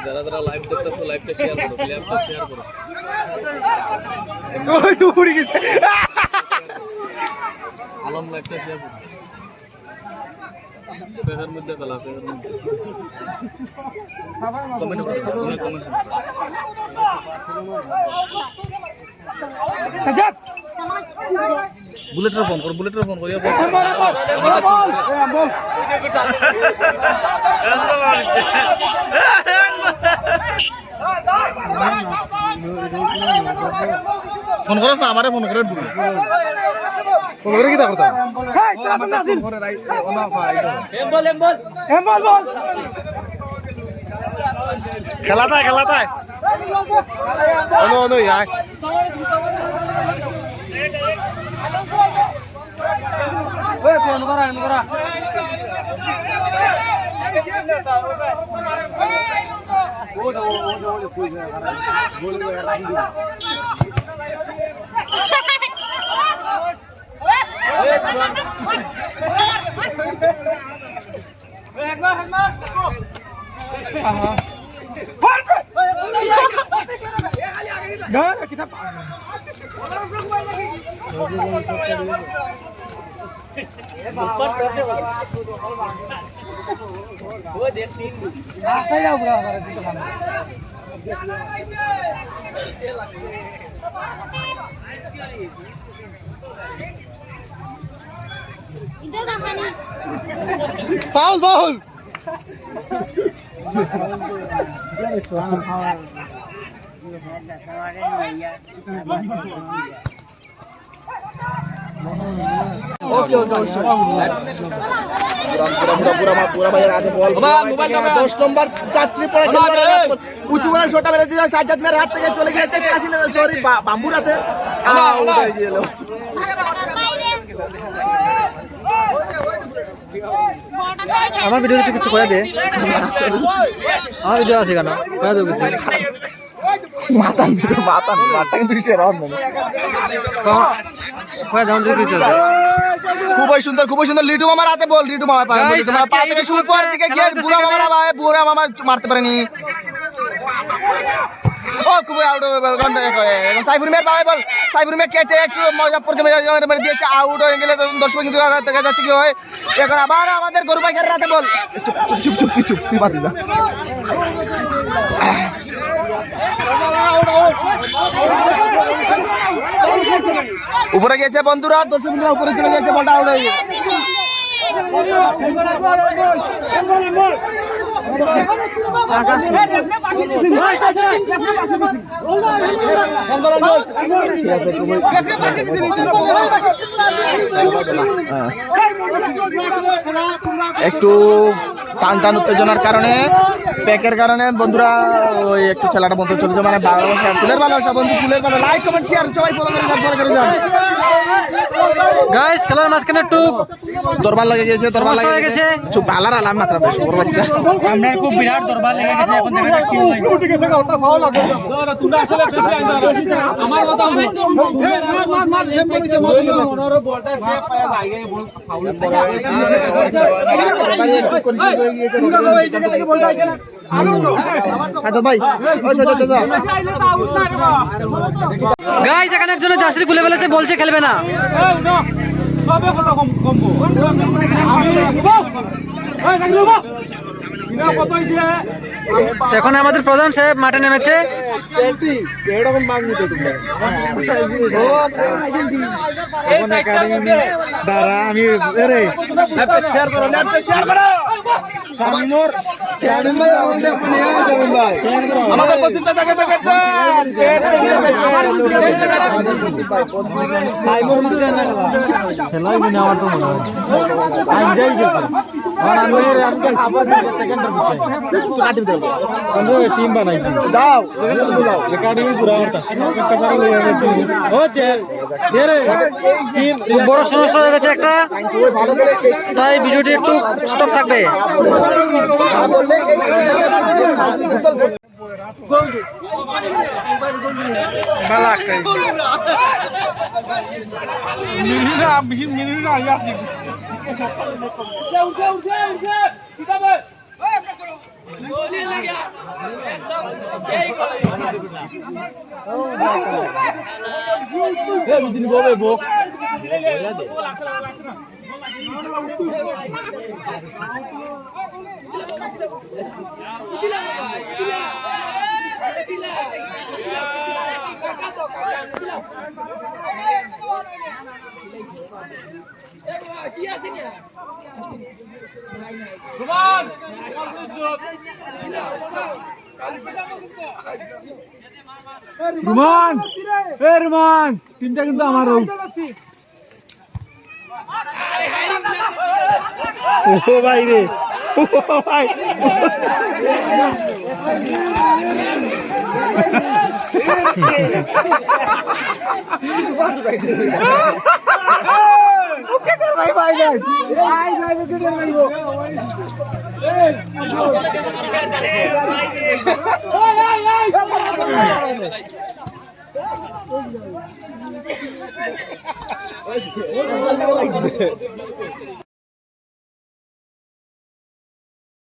যারা যারা লাইভ দেখতেছো লাইভটা শেয়ার করো, লাইভটা শেয়ার করো। ওই তো উড়ে গেছে। আলম লাইভটা শেয়ার করো। পেজের মধ্যে গলা পেজের মধ্যে কমেন্ট করো, কমেন্ট সাজাদ বুলেটের ফোন করিয়া বল ফোন করছ না আমারে ফোন করে দিবি ফোন করে কি তা করতাম খেলাতায় অনু আয় Paul ओके पूरा बाजार आते बॉल 10 नंबर चाचरी पड़े উঁচু করে শটটা মেরে দিয়েছে সাজ্জাদ মেয়ের হাত থেকে চলে গিয়েছে কাশিনের সরি বাম্বুর হাতে আউট হয়ে গেল আমার ভিডিও কিছু করে দে আমার ভিডিও আছে কেন করে দেবো কিছু মাথা কিন্তু কিছু রাম না খুবই সুন্দর লিটু মামার হাতে বল লিটু মামা পা থেকে শুরু পর দিকে গিয়ে বুড়া মামা মারতে পারেনি ও খুবই আউট সাইফুর মেয়ের পাবে বল সাইফুর মেয়ে কেটে একটু মুজাফরকে মেরে দিয়েছে আউট হয়ে গেলে দর্শক কিন্তু দেখা যাচ্ছে কি হয় এখন আবার আমাদের গরু পাইকারের হাতে বল চুপ বাতি যা উপরে গেছে বন্ধুরা দর্শক বন্ধুরা উপরে চলে গেছে বলটা আউট হয়ে গেছে একটু টান উত্তেজনার কারণে প্যাকের কারণে বন্ধুরা ওই একটু খেলাটা বন্ধ চলেছে মানে ভালোবাসা ফুলের ভালোবাসা বন্ধু ফুলের ভালো লাইক কমেন্ট শেয়ার সবাই ফলো করে যান গাইস খেলার মাঝখানে একটু দরবার লেগে গেছে চুপ আলার আলাম মাত্রা বেশ ওর বাচ্চা আমরা খুব বিরাট দরবার লেগে গেছে এখন দেখা যাক কি হয় উঠে গেছে কথা ফাউল লাগে তোমরা আসলে আমার কথা মার গেম করেছে মনোর বলটা যে পায়া জায়গায় বল ফাউল করে এই জায়গায় বলটা আছে না গাইস এখানে একজন জার্সি খুলে ফেলেছে বলছে খেলবে না এখন আমাদের প্রধান সাহেব মাঠে নেমেছে দাঁড়া আমি টিম বানাইছি যাও একাডেমি পুরা খুব বড় সমস্যা হয়ে গেছে একটা, তাই ভিডিওটি একটু স্টপ থাকবে। রুমান এ রুমান তিনটা কিন্তু আমার ও ভাই রে ও ভাই ভাই ভাই ভাই ভাই